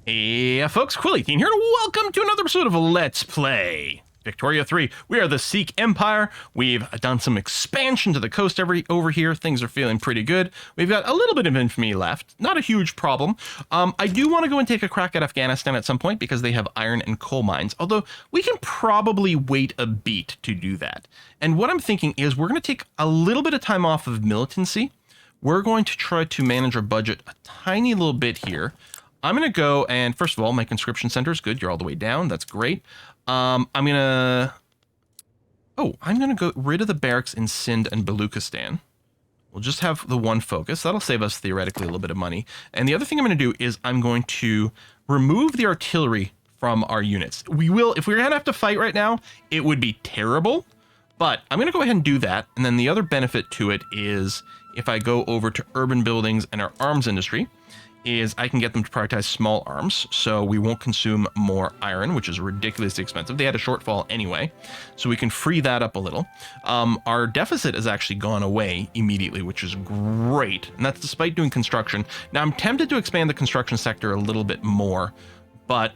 Hey folks, Quilly18 here, and welcome to another episode of Let's Play Victoria 3. We are the Sikh Empire. We've done some expansion to the coast over here. Things are feeling pretty good. We've got a little bit of infamy left. Not a huge problem. I do want to go and take a crack at Afghanistan at some point because they have iron and coal mines, although we can probably wait a beat to do that. And what I'm thinking is we're going to take a little bit of time off of militancy. We're going to try to manage our budget a tiny little bit here. I'm going to go and, first of all, my conscription center is good. You're all the way down. That's great. I'm going to go rid of the barracks in Sindh and Baluchistan. We'll just have the one focus. That'll save us theoretically a little bit of money. And the other thing I'm going to do is I'm going to remove the artillery from our units. We will, if we're going to have to fight right now, it would be terrible. But I'm going to go ahead and do that. And then the other benefit to it is if I go over to urban buildings and our arms industry, is I can get them to prioritize small arms, so we won't consume more iron, which is ridiculously expensive. They had a shortfall anyway, so we can free that up a little. Our deficit has actually gone away immediately, which is great, and that's despite doing construction. Now, I'm tempted to expand the construction sector a little bit more, but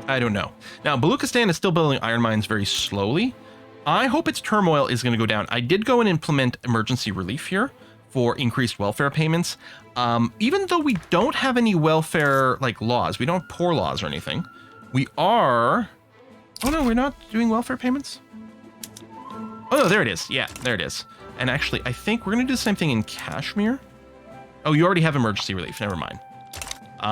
I don't know. Now, Baluchistan is still building iron mines very slowly. I hope its turmoil is going to go down. I did go and implement emergency relief here for increased welfare payments. Even though we don't have any welfare laws, we don't have poor laws or anything. We are. Oh no, we're not doing welfare payments. Oh no, there it is. Yeah, there it is. And actually, I think we're gonna do the same thing in Kashmir. Oh, you already have emergency relief. Never mind.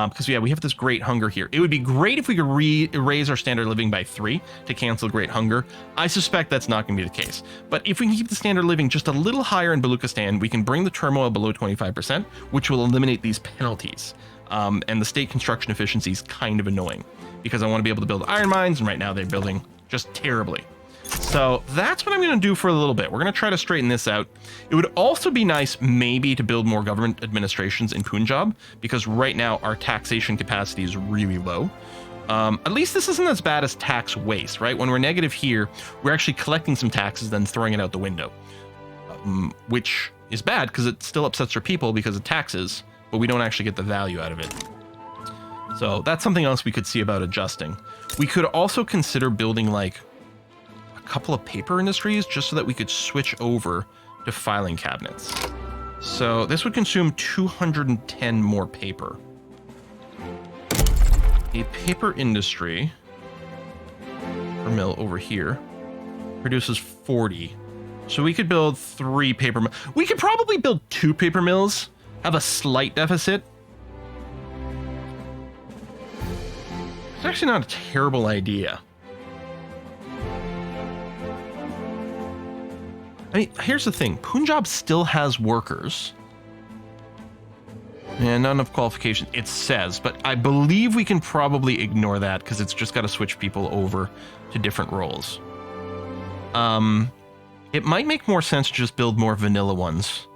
Because yeah, we have this great hunger here. It would be great if we could raise our standard of living by 3 to cancel great hunger. I suspect that's not going to be the case. But if we can keep the standard of living just a little higher in Baluchistan, we can bring the turmoil below 25%, which will eliminate these penalties. And the state construction efficiency is kind of annoying because I want to be able to build iron mines, and right now they're building just terribly. So that's what I'm going to do for a little bit. We're going to try to straighten this out. It would also be nice maybe to build more government administrations in Punjab, because right now our taxation capacity is really low. At least this isn't as bad as tax waste, right? When we're negative here, we're actually collecting some taxes, then throwing it out the window, which is bad because it still upsets our people because of taxes, but we don't actually get the value out of it. So that's something else we could see about adjusting. We could also consider building couple of paper industries just so that we could switch over to filing cabinets. So this would consume 210 more paper. A paper industry or mill over here produces 40. So we could build 3 paper mills. We could probably build 2 paper mills, have a slight deficit. It's actually not a terrible idea. I mean, here's the thing. Punjab still has workers. And not enough qualifications, it says. But I believe we can probably ignore that because it's just got to switch people over to different roles. It might make more sense to just build more vanilla ones.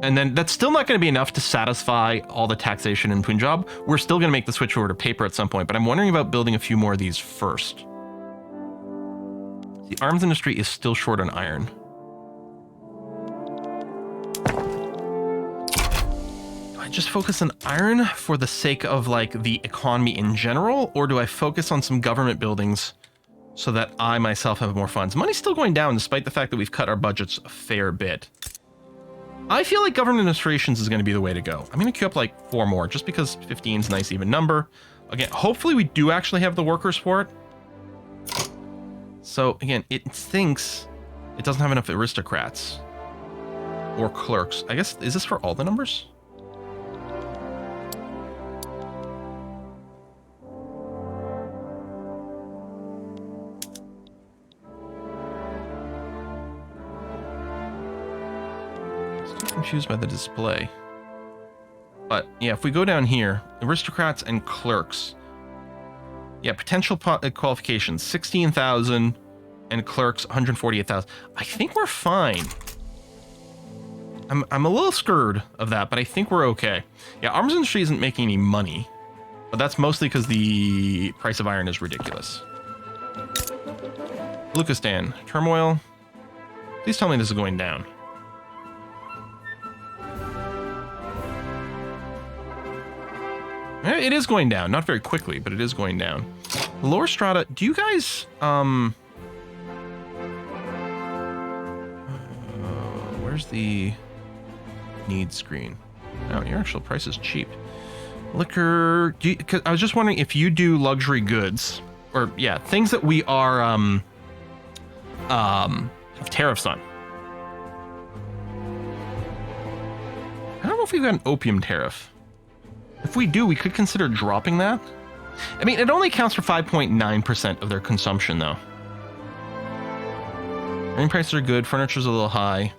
And then that's still not going to be enough to satisfy all the taxation in Punjab. We're still going to make the switch over to paper at some point. But I'm wondering about building a few more of these first. The arms industry is still short on iron. Do I just focus on iron for the sake of the economy in general, or do I focus on some government buildings so that I myself have more funds? Money's still going down despite the fact that we've cut our budgets a fair bit. I feel like government administrations is going to be the way to go. I'm going to queue up 4 more just because 15 is a nice even number. Again, hopefully we do actually have the workers for it. So again, it thinks it doesn't have enough aristocrats or clerks. I guess, is this for all the numbers? Still confused by the display. But yeah, if we go down here, aristocrats and clerks. Yeah, potential qualifications, 16,000, and clerks, 148,000. I think we're fine. I'm a little scared of that, but I think we're okay. Yeah, arms industry isn't making any money, but that's mostly because the price of iron is ridiculous. Baluchistan, turmoil. Please tell me this is going down. It is going down. Not very quickly, but it is going down. Lower strata, do you guys... where's the need screen? Oh, your actual price is cheap. Liquor... Cause I was just wondering if you do luxury goods, or, yeah, things that we are, have tariffs on. I don't know if we've got an opium tariff. If we do, we could consider dropping that. I mean, it only accounts for 5.9% of their consumption, though. Grain prices are good. Furniture's a little high.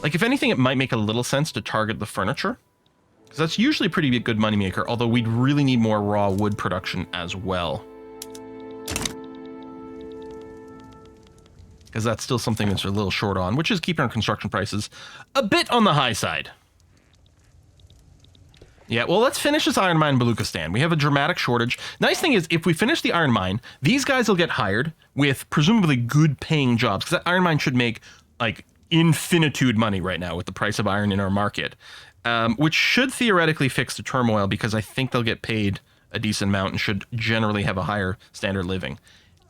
Like, if anything, it might make a little sense to target the furniture. Because that's usually a pretty good moneymaker, although we'd really need more raw wood production as well. Because that's still something that's a little short on, which is keeping our construction prices a bit on the high side. Yeah, well, let's finish this iron mine in Baluchistan. We have a dramatic shortage. Nice thing is, if we finish the iron mine, these guys will get hired with presumably good paying jobs, because that iron mine should make, like, infinitude money right now with the price of iron in our market, which should theoretically fix the turmoil, because I think they'll get paid a decent amount and should generally have a higher standard of living,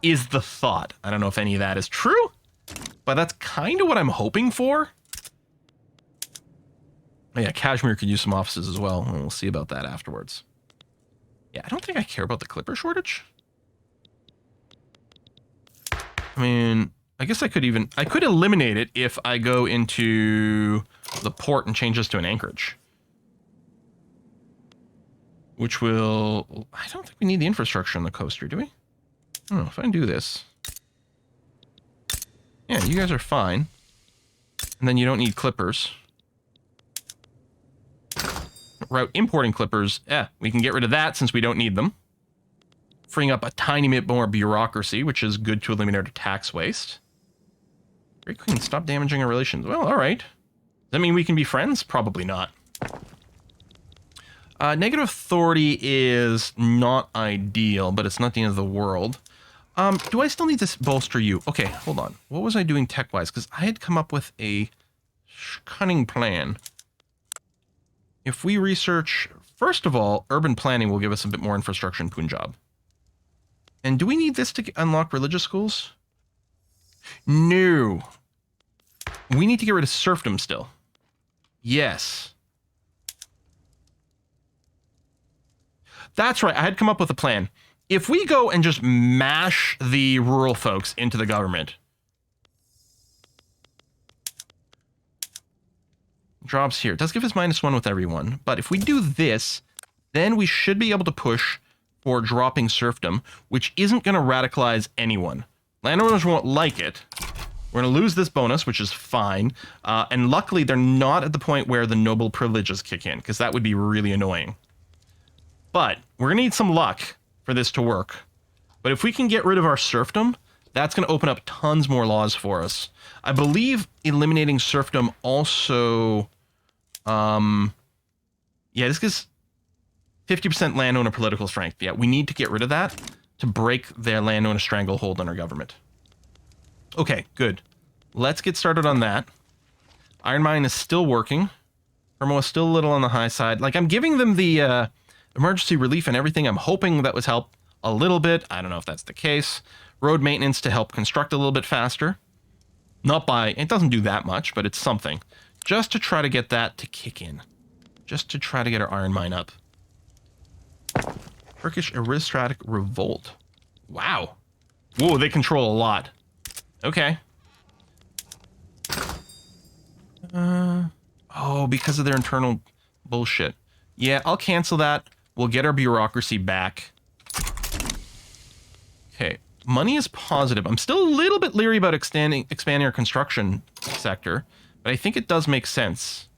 is the thought. I don't know if any of that is true, but that's kind of what I'm hoping for. Oh, yeah, Kashmir could use some offices as well, and we'll see about that afterwards. Yeah, I don't think I care about the clipper shortage. I mean, I guess I could eliminate it if I go into the port and change this to an anchorage. Which will... I don't think we need the infrastructure on the coast here, do we? I don't know, if I do this... Yeah, you guys are fine. And then you don't need clippers. Route importing clippers, we can get rid of that since we don't need them. Freeing up a tiny bit more bureaucracy, which is good to eliminate our tax waste. Great Queen, stop damaging our relations. Well, alright. Does that mean we can be friends? Probably not. Negative authority is not ideal, but it's not the end of the world. Do I still need to bolster you? Okay, hold on. What was I doing tech-wise? Because I had come up with a cunning plan. If we research, first of all, urban planning will give us a bit more infrastructure in Punjab. And do we need this to unlock religious schools? No. We need to get rid of serfdom still. Yes. That's right, I had come up with a plan. If we go and just mash the rural folks into the government... Drops here. It does give us -1 with everyone. But if we do this, then we should be able to push for dropping serfdom, which isn't going to radicalize anyone. Landowners won't like it. We're going to lose this bonus, which is fine. And luckily, they're not at the point where the noble privileges kick in, because that would be really annoying. But we're going to need some luck for this to work. But if we can get rid of our serfdom, that's going to open up tons more laws for us. I believe eliminating serfdom also... yeah, this gives 50% landowner political strength. Yeah, we need to get rid of that to break their landowner stranglehold on our government. Okay, good. Let's get started on that. Iron Mine is still working. Thermo is still a little on the high side. Like, I'm giving them the emergency relief and everything. I'm hoping that was help a little bit. I don't know if that's the case. Road maintenance to help construct a little bit faster. Not by... It doesn't do that much, but it's something. Just to try to get that to kick in. Just to try to get our iron mine up. Turkish aristocratic revolt. Wow. Whoa, they control a lot. Okay. Oh, because of their internal bullshit. Yeah, I'll cancel that. We'll get our bureaucracy back. Okay. Money is positive. I'm still a little bit leery about expanding our construction sector, but I think it does make sense.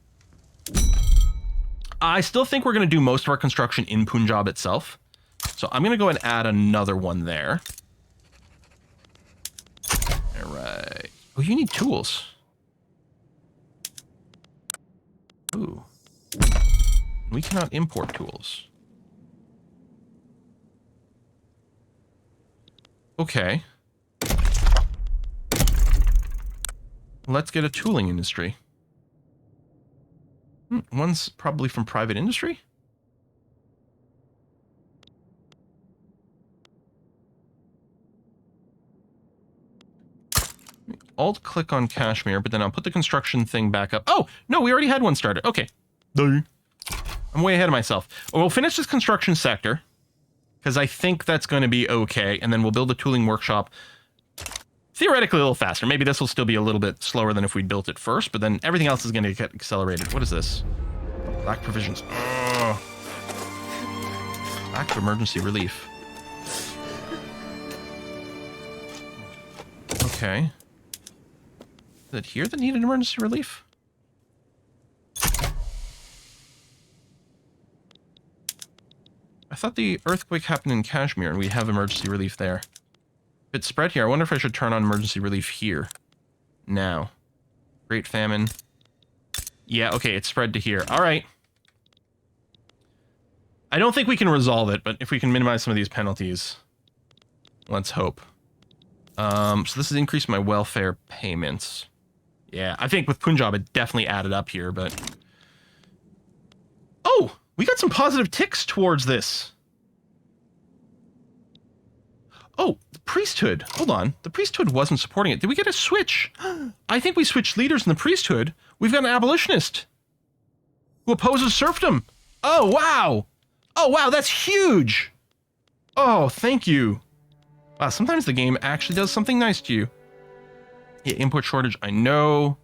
I still think we're going to do most of our construction in Punjab itself. So I'm going to go and add another one there. All right. Oh, you need tools. Ooh. We cannot import tools. Okay. Let's get a tooling industry. One's probably from private industry? alt-click on Kashmir, but then I'll put the construction thing back up. Oh, no, we already had one started. Okay. I'm way ahead of myself. We'll finish this construction sector, because I think that's going to be okay, and then we'll build a tooling workshop theoretically a little faster. Maybe this will still be a little bit slower than if we built it first, but then everything else is going to get accelerated. What is this? Lack provisions. Ugh. Lack of emergency relief. Okay. Is it here that needed emergency relief? I thought the earthquake happened in Kashmir and we have emergency relief there. If it's spread here, I wonder if I should turn on emergency relief here. Now. Great famine. Yeah, okay, it's spread to here. Alright. I don't think we can resolve it, but if we can minimize some of these penalties, let's hope. So this has increased my welfare payments. Yeah, I think with Punjab it definitely added up here, but... Oh! We got some positive ticks towards this. Oh, the priesthood. Hold on. The priesthood wasn't supporting it. Did we get a switch? I think we switched leaders in the priesthood. We've got an abolitionist who opposes serfdom. Oh, wow. Oh, wow, that's huge. Oh, thank you. Wow, sometimes the game actually does something nice to you. Yeah, input shortage, I know.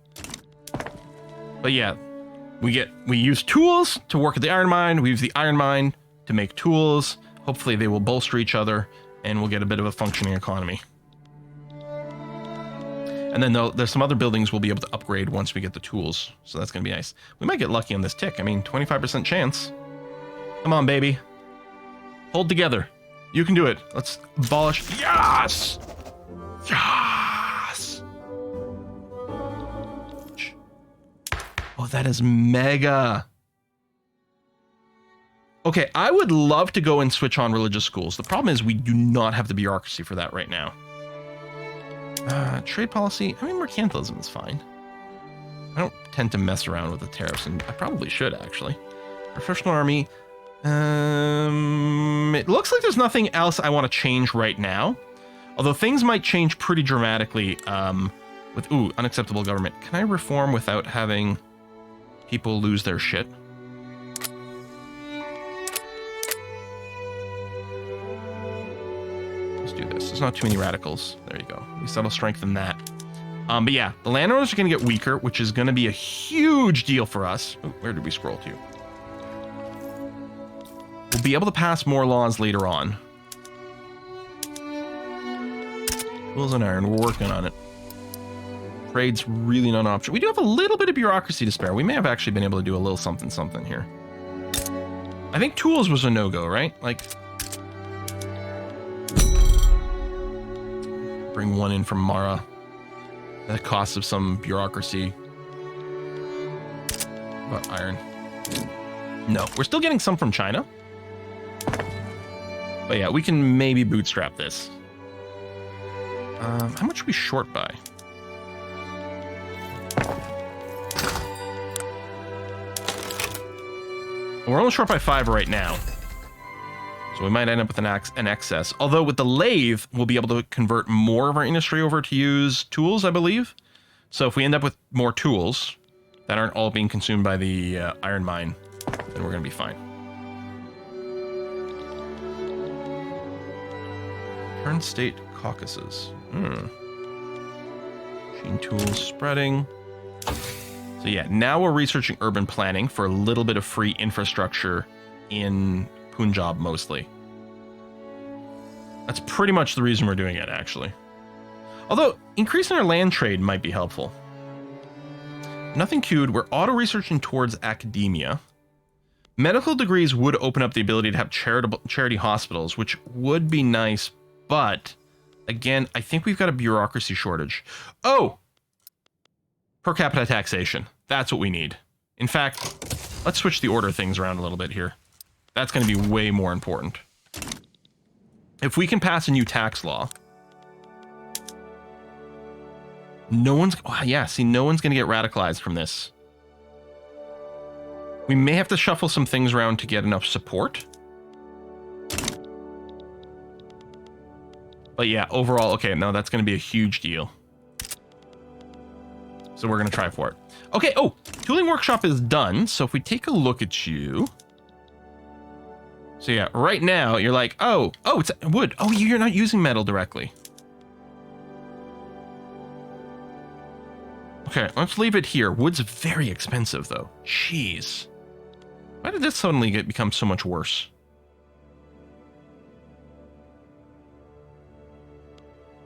But yeah, we use tools to work at the iron mine. We use the iron mine to make tools. Hopefully they will bolster each other and we'll get a bit of a functioning economy. And then there's some other buildings we'll be able to upgrade once we get the tools. So that's going to be nice. We might get lucky on this tick. I mean, 25% chance. Come on, baby. Hold together. You can do it. Let's abolish. Yes! Yes! Oh, that is mega. Okay, I would love to go and switch on religious schools. The problem is we do not have the bureaucracy for that right now. Trade policy. I mean, mercantilism is fine. I don't tend to mess around with the tariffs, and I probably should, actually. Professional army. It looks like there's nothing else I want to change right now. Although things might change pretty dramatically with, unacceptable government. Can I reform without having people lose their shit? Let's do this. There's not too many radicals. There you go. At least that'll strengthen that. But yeah, the landowners are going to get weaker, which is going to be a huge deal for us. Ooh, where did we scroll to? We'll be able to pass more laws later on. Tools and iron, we're working on it. Trade's really not an option. We do have a little bit of bureaucracy to spare. We may have actually been able to do a little something something here. I think tools was a no-go, right? Like, bring one in from Mara. At the cost of some bureaucracy. What about iron? No, we're still getting some from China. But yeah, we can maybe bootstrap this. How much are we short by? We're only short by 5 right now. So we might end up with an excess. Although with the lathe, we'll be able to convert more of our industry over to use tools, I believe. So if we end up with more tools that aren't all being consumed by the iron mine, then we're going to be fine. Turn state caucuses. Machine tools spreading. So yeah, now we're researching urban planning for a little bit of free infrastructure in Punjab mostly. That's pretty much the reason we're doing it, actually. Although, increasing our land trade might be helpful. Nothing queued, we're auto-researching towards academia. Medical degrees would open up the ability to have charity hospitals, which would be nice, but, again, I think we've got a bureaucracy shortage. Oh! Per capita taxation. That's what we need. In fact, let's switch the order of things around a little bit here. That's going to be way more important. If we can pass a new tax law, no one's going to get radicalized from this. We may have to shuffle some things around to get enough support. But yeah, overall, okay, no, that's going to be a huge deal. So we're going to try for it. Okay. Oh, tooling workshop is done. So if we take a look at you. So yeah, right now you're like, oh, it's wood. Oh, you're not using metal directly. Okay, let's leave it here. Wood's very expensive though. Jeez. Why did this suddenly become so much worse?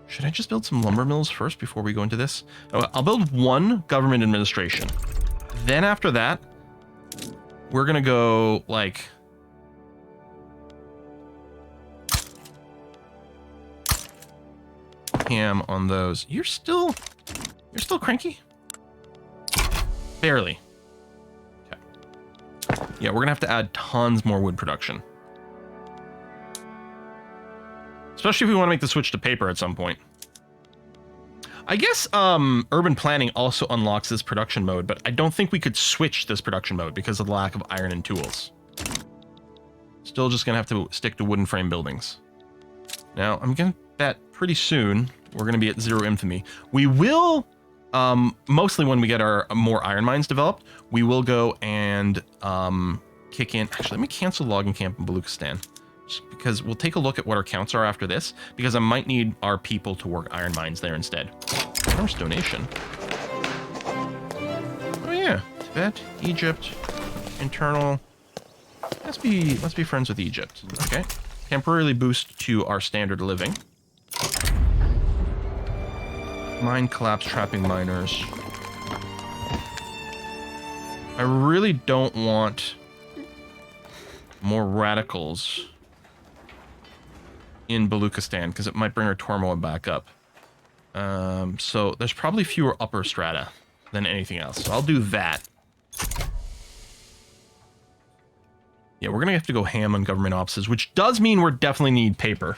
Should I just build some lumber mills first before we go into this? I'll build one government administration. Then after that, we're going to go like... ham on those. You're still cranky? Barely. Okay. Yeah, we're going to have to add tons more wood production. Especially if we want to make the switch to paper at some point. I guess urban planning also unlocks this production mode, but I don't think we could switch this production mode because of the lack of iron and tools. Still just going to have to stick to wooden frame buildings. Now, I'm going to bet pretty soon we're going to be at 0 infamy. We will, mostly when we get our more iron mines developed, we will go and kick in... Actually, let me cancel logging camp in Baluchistan. Just because we'll take a look at what our counts are after this, because I might need our people to work iron mines there instead. Generous donation. Oh yeah, Tibet, Egypt, internal. Let's be friends with Egypt. Okay, temporarily boost to our standard of living. Mine collapse, trapping miners. I really don't want more radicals in Baluchistan, because it might bring our turmoil back up. So there's probably fewer upper strata than anything else. So I'll do that. Yeah, we're going to have to go ham on government offices, which does mean we're definitely need paper.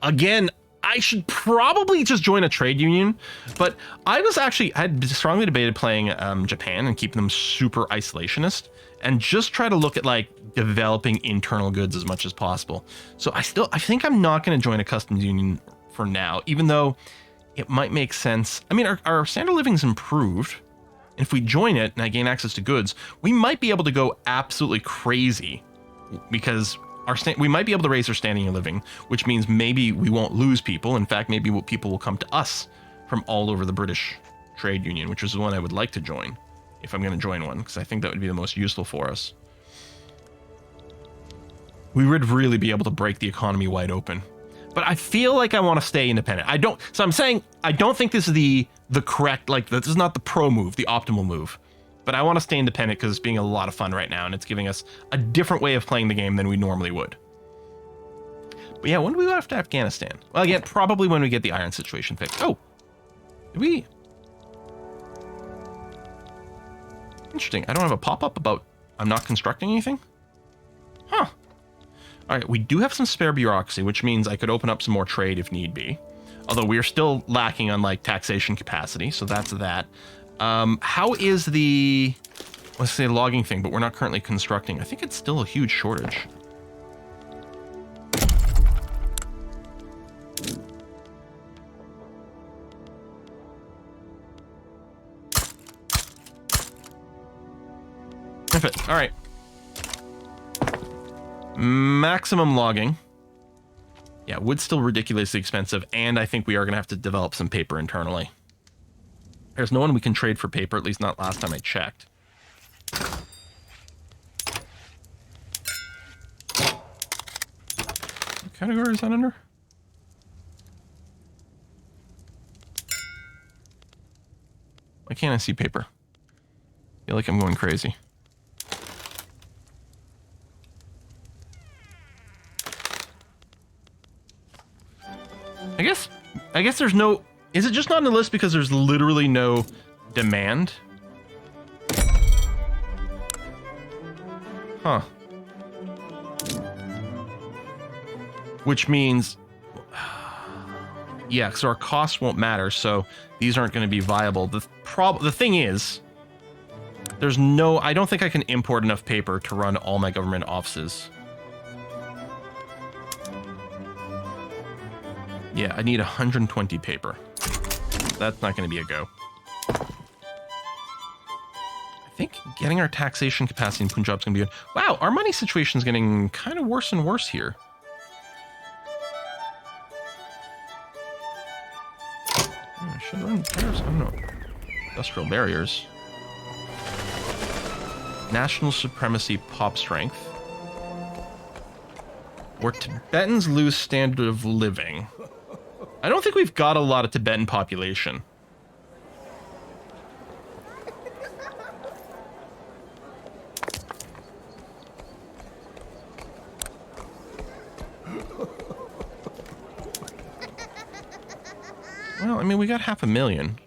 Again, I should probably just join a trade union, but I had strongly debated playing Japan and keeping them super isolationist, and just try to look at like developing internal goods as much as possible. So I think I'm not going to join a customs union for now, even though it might make sense. I mean, our standard of living's improved. And if we join it and I gain access to goods, we might be able to go absolutely crazy, because we might be able to raise our standing of living, which means maybe we won't lose people. In fact, maybe people will come to us from all over the British trade union, which is the one I would like to join if I'm going to join one, because I think that would be the most useful for us. We would really be able to break the economy wide open. But I feel like I want to stay independent. So I'm saying I don't think this is the correct, like, this is not the pro move, the optimal move. But I want to stay independent because it's being a lot of fun right now, and it's giving us a different way of playing the game than we normally would. But yeah, when do we go after Afghanistan? Well, again, probably when we get the iron situation fixed. Oh, did we? Interesting. I don't have a pop-up about I'm not constructing anything? Huh. All right, we do have some spare bureaucracy, which means I could open up some more trade if need be. Although we're still lacking on, like, taxation capacity, so that's that. How is the, let's say, logging thing, but we're not currently constructing? I think it's still a huge shortage. Perfect. All right. Maximum logging. Yeah, wood's still ridiculously expensive, and I think we are going to have to develop some paper internally. There's no one we can trade for paper, at least not last time I checked. What category is that under? Why can't I see paper? I feel like I'm going crazy. I guess there's no... Is it just not on the list because there's literally no demand? Huh. Which means... Yeah, so our costs won't matter, so these aren't going to be viable. The thing is, there's no... I don't think I can import enough paper to run all my government offices. Yeah, I need 120 paper. That's not going to be a go. Getting our taxation capacity in Punjab is going to be good. Wow, our money situation is getting kind of worse and worse here. Should run tariffs? I don't know. Industrial barriers. National supremacy pop strength. Where Tibetans lose standard of living. I don't think we've got a lot of Tibetan population. Well, I mean, we got 500,000.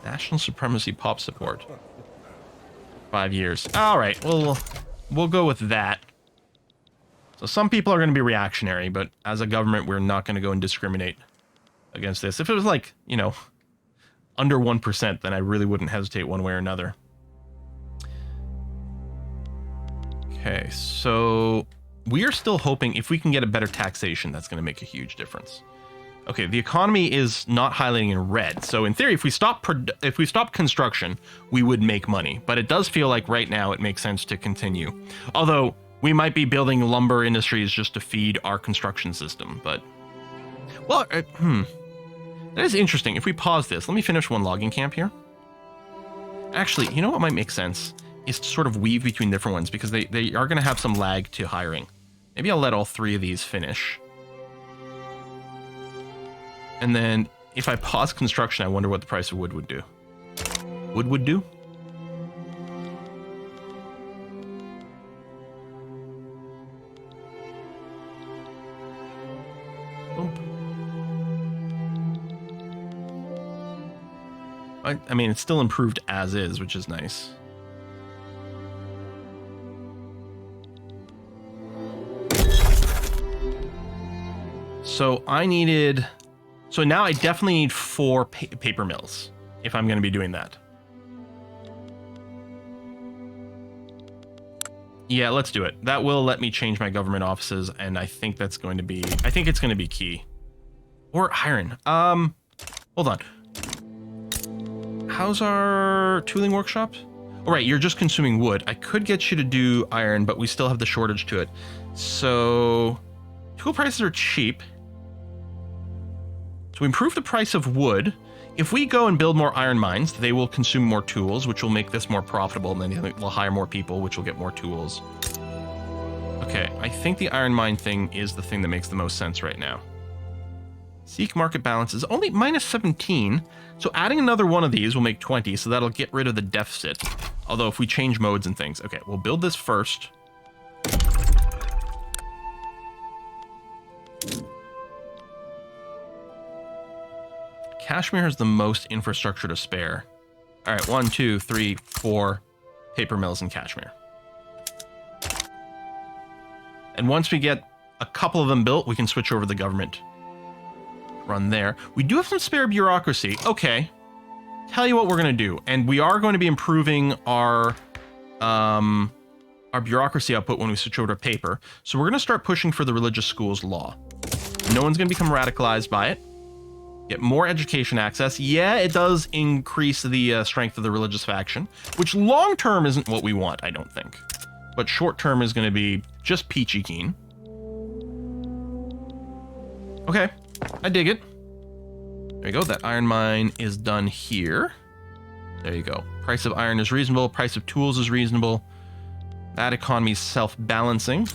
National supremacy pop support. 5 years. All right, we'll go with that. So some people are going to be reactionary, but as a government, we're not going to go and discriminate against this. If it was like, you know, under 1%, then I really wouldn't hesitate one way or another. Okay, so we are still hoping if we can get a better taxation, that's going to make a huge difference. Okay, the economy is not highlighting in red. So in theory, if we stop construction, we would make money. But it does feel like right now it makes sense to continue. Although we might be building lumber industries just to feed our construction system. But well, that is interesting. If we pause this, let me finish one logging camp here. Actually, you know what might make sense is to sort of weave between different ones because they are going to have some lag to hiring. Maybe I'll let all 3 of these finish. And then if I pause construction, I wonder what the price of wood would do. Wood would do? Boom. I mean, it's still improved as is, which is nice. So I needed... So now I definitely need 4 paper mills if I'm going to be doing that. Yeah, let's do it. That will let me change my government offices, and I think that's going to be... I think it's going to be key. Or iron. Hold on. How's our tooling workshop? All right, you're just consuming wood. I could get you to do iron, but we still have the shortage to it. So tool prices are cheap. So we improve the price of wood. If we go and build more iron mines, they will consume more tools, which will make this more profitable, and then we'll hire more people, which will get more tools. Okay, I think the iron mine thing is the thing that makes the most sense right now. Sikh market balance is only minus 17, so adding another one of these will make 20, so that'll get rid of the deficit. Although if we change modes and things. Okay, we'll build this first. Kashmir has the most infrastructure to spare. All right, 1, 2, 3, 4 paper mills in Kashmir. And once we get a couple of them built, we can switch over to the government. Run there. We do have some spare bureaucracy. Okay. Tell you what we're going to do. And we are going to be improving our bureaucracy output when we switch over to paper. So we're going to start pushing for the religious schools law. No one's going to become radicalized by it. Get more education access. Yeah, it does increase the strength of the religious faction, which long-term isn't what we want, I don't think. But short-term is going to be just peachy keen. Okay, I dig it. There you go, that iron mine is done here. There you go. Price of iron is reasonable, price of tools is reasonable. That economy is self-balancing.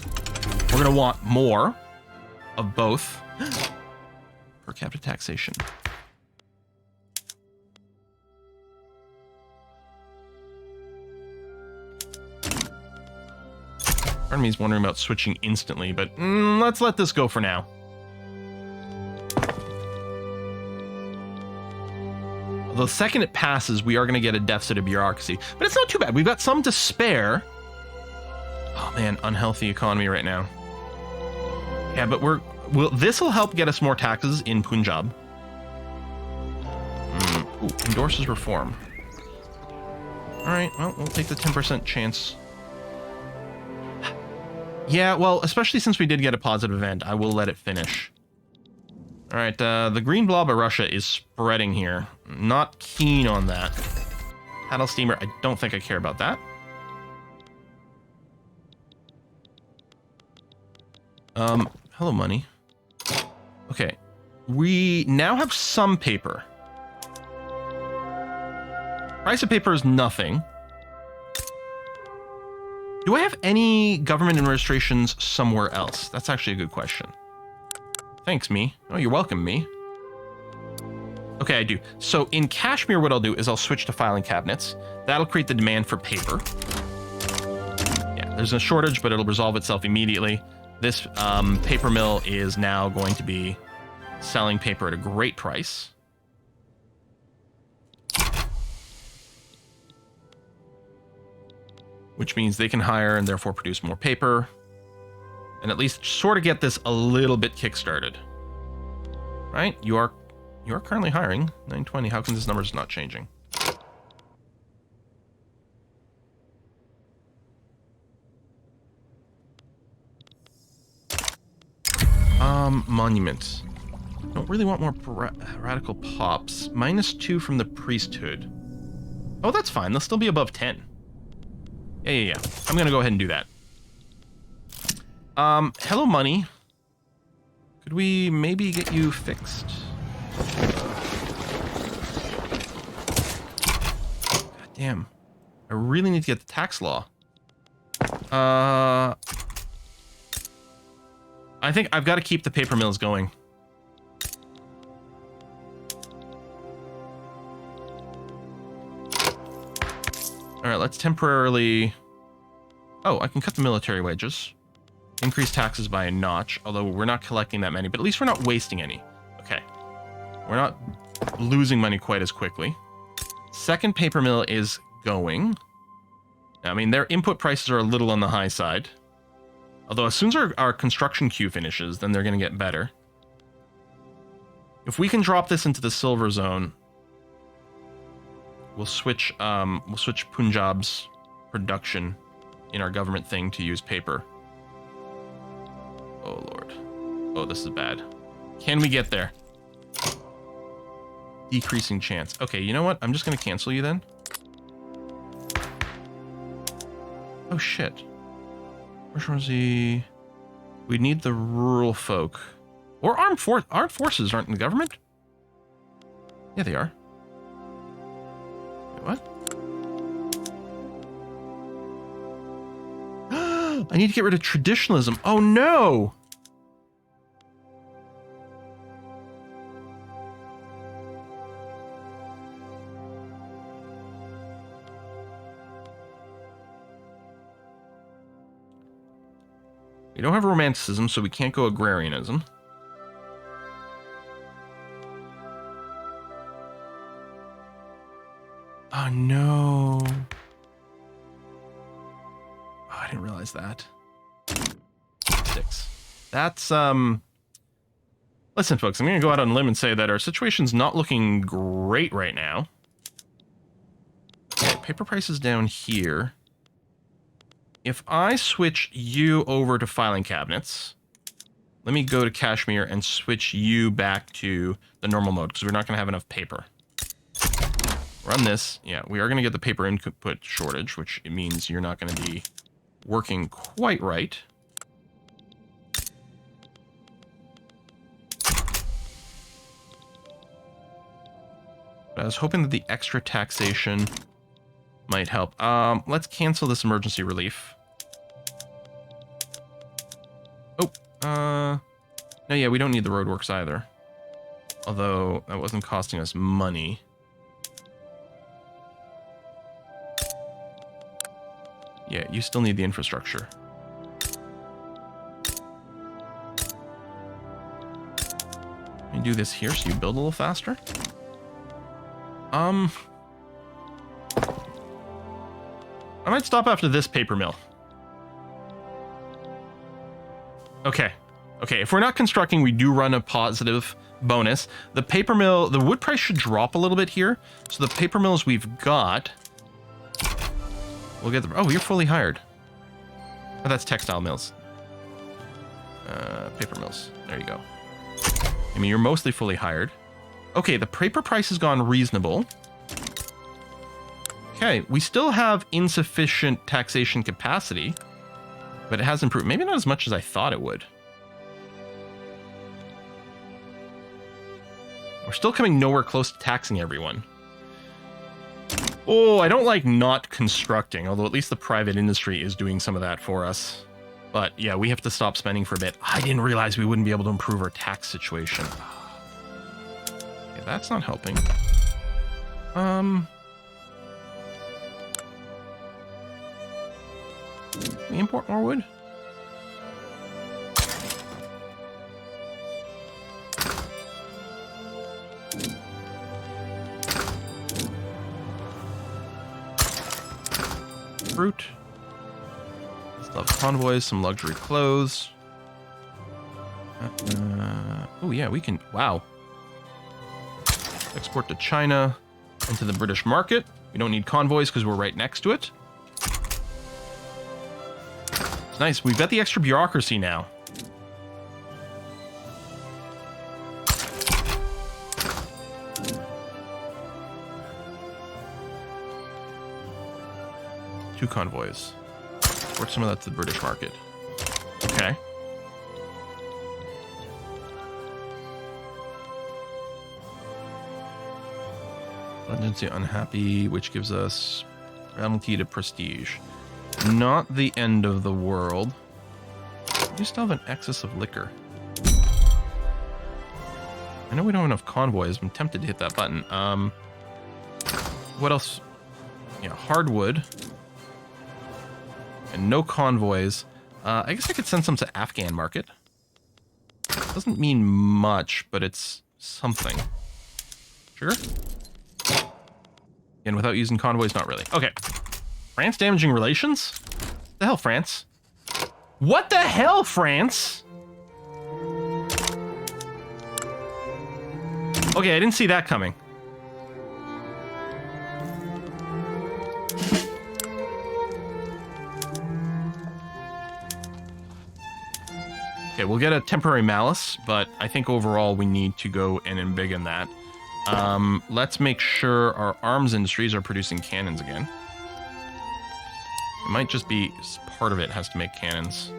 We're going to want more of both. Per capita taxation. Part of me is wondering about switching instantly, but let's let this go for now. The second it passes, we are going to get a deficit of bureaucracy, but it's not too bad. We've got some to spare. Oh man, unhealthy economy right now. Yeah, but this will help get us more taxes in Punjab. Ooh, endorses reform. All right, well, we'll take the 10% chance. Yeah, well, especially since we did get a positive event, I will let it finish. All right, the green blob of Russia is spreading here. Not keen on that. Paddle steamer, I don't think I care about that. Hello, money. Okay. We now have some paper. Price of paper is nothing. Do I have any government administrations somewhere else? That's actually a good question. Thanks, me. Oh, you're welcome, me. Okay, I do. So in Kashmir, what I'll do is I'll switch to filing cabinets. That'll create the demand for paper. Yeah, there's a shortage, but it'll resolve itself immediately. This paper mill is now going to be selling paper at a great price. Which means they can hire and therefore produce more paper. And at least sort of get this a little bit kickstarted. Right? You are currently hiring. 920. How come this number is not changing? Monuments. Don't really want more radical pops. -2 from the priesthood. Oh, that's fine. They'll still be above 10. Yeah. I'm gonna go ahead and do that. Hello, money. Could we maybe get you fixed? God damn. I really need to get the tax law. I think I've got to keep the paper mills going. Alright, let's temporarily... Oh, I can cut the military wages. Increase taxes by a notch, although we're not collecting that many, but at least we're not wasting any. Okay. We're not losing money quite as quickly. Second paper mill is going. I mean, their input prices are a little on the high side. Although as soon as our construction queue finishes, then they're going to get better. If we can drop this into the silver zone, we'll switch Punjab's production in our government thing to use paper. Oh, Lord. Oh, this is bad. Can we get there? Decreasing chance. Okay, you know what? I'm just going to cancel you then. Oh, shit. Bourgeoisie. We need the rural folk. Or armed forces aren't in the government? Yeah, they are. Wait, what? I need to get rid of traditionalism. Oh, no! We don't have romanticism, so we can't go agrarianism. Oh, no. Oh, I didn't realize that. 6. That's, Listen, folks, I'm going to go out on a limb and say that our situation's not looking great right now. Okay, paper prices down here. If I switch you over to filing cabinets, let me go to Kashmir and switch you back to the normal mode, because we're not going to have enough paper. Run this. Yeah, we are going to get the paper input shortage, which means you're not going to be working quite right. But I was hoping that the extra taxation might help. Let's cancel this emergency relief. Oh, no, yeah, we don't need the roadworks either. Although, that wasn't costing us money. Yeah, you still need the infrastructure. Let me do this here so you build a little faster. I might stop after this paper mill. Okay. Okay, if we're not constructing, we do run a positive bonus. The paper mill, the wood price should drop a little bit here. So the paper mills we've got, we'll get the, oh, you're fully hired. Oh, that's textile mills. Paper mills. There you go. I mean, you're mostly fully hired. Okay, the paper price has gone reasonable. Okay, we still have insufficient taxation capacity, but it has improved. Maybe not as much as I thought it would. We're still coming nowhere close to taxing everyone. Oh, I don't like not constructing, although at least the private industry is doing some of that for us. But yeah, we have to stop spending for a bit. I didn't realize we wouldn't be able to improve our tax situation. Okay, that's not helping. Can we import more wood? Fruit. Still have convoys, some luxury clothes. Oh yeah, we can, wow. Export to China, into the British market. We don't need convoys because we're right next to it. It's nice, we've got the extra bureaucracy now. Two convoys. Export some of that to the British market. Okay. Legends unhappy, which gives us penalty to prestige. Not the end of the world. We still have an excess of liquor. I know we don't have enough convoys. I'm tempted to hit that button. What else? Yeah, hardwood. And no convoys. I guess I could send some to Afghan market. Doesn't mean much, but it's something. Sure. And without using convoys, not really. Okay. France damaging relations? The hell, France? What the hell, France? Okay, I didn't see that coming. Okay, we'll get a temporary malice, but I think overall we need to go in and embiggen that. Let's make sure our arms industries are producing cannons again. It might just be part of it has to make cannons.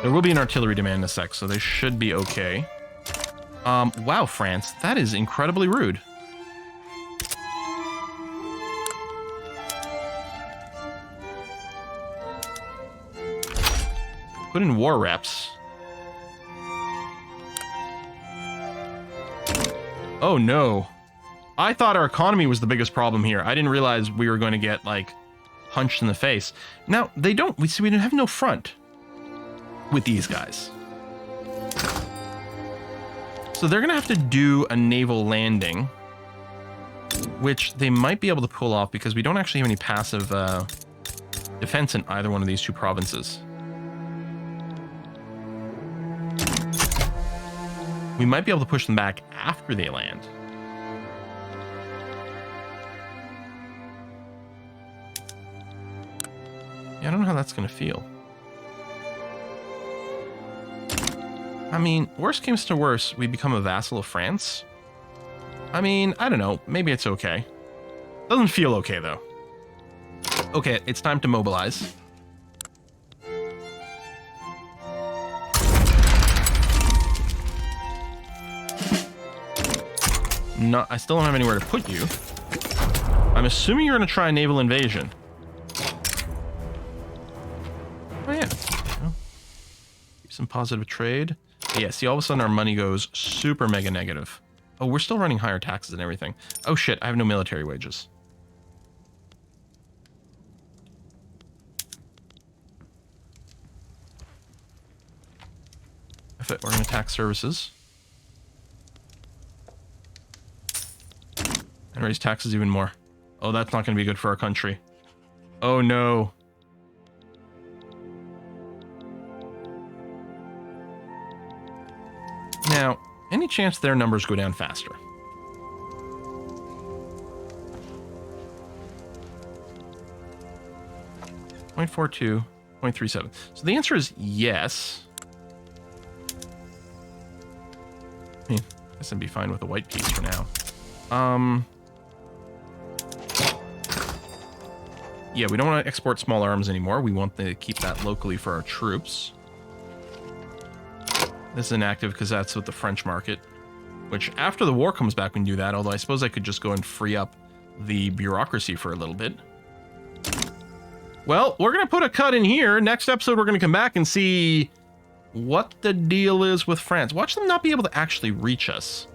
There will be an artillery demand in a sec, so they should be okay. Wow, France, that is incredibly rude. Put in war reps. Oh no. I thought our economy was the biggest problem here. I didn't realize we were going to get, like, punched in the face. Now, they don't... We have no front with these guys. So they're going to have to do a naval landing, which they might be able to pull off because we don't actually have any passive defense in either one of these two provinces. We might be able to push them back after they land. Yeah, I don't know how that's going to feel. I mean, worst comes to worst, we become a vassal of France. I mean, I don't know. Maybe it's okay. Doesn't feel okay, though. Okay, it's time to mobilize. No, I still don't have anywhere to put you. I'm assuming you're going to try a naval invasion. Oh, yeah. Well, keep some positive trade. Yeah, see, all of a sudden our money goes super mega negative. Oh, we're still running higher taxes and everything. Oh, shit, I have no military wages. We're going to tax services. And raise taxes even more. Oh, that's not going to be good for our country. Oh, no. Now, any chance their numbers go down faster? .42, 0.37. So the answer is yes. I mean, I guess I'd be fine with a white piece for now. Yeah, we don't want to export small arms anymore. We want to keep that locally for our troops. This is inactive because that's with the French market, which after the war comes back, we can do that. Although I suppose I could just go and free up the bureaucracy for a little bit. Well, we're going to put a cut in here. Next episode, we're going to come back and see what the deal is with France. Watch them not be able to actually reach us.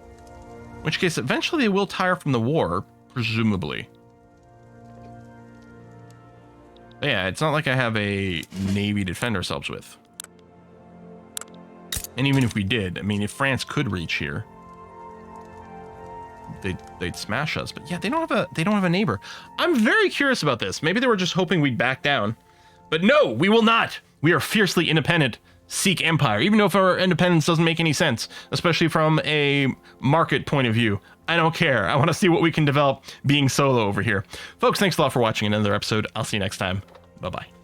In which case, eventually they will tire from the war, presumably. But yeah, it's not like I have a navy to defend ourselves with. And even if we did, I mean, if France could reach here, they'd smash us. But yeah, they don't have a neighbor. I'm very curious about this. Maybe they were just hoping we'd back down. But no, we will not. We are fiercely independent Sikh Empire, even if our independence doesn't make any sense, especially from a market point of view. I don't care. I want to see what we can develop being solo over here. Folks, thanks a lot for watching another episode. I'll see you next time. Bye-bye.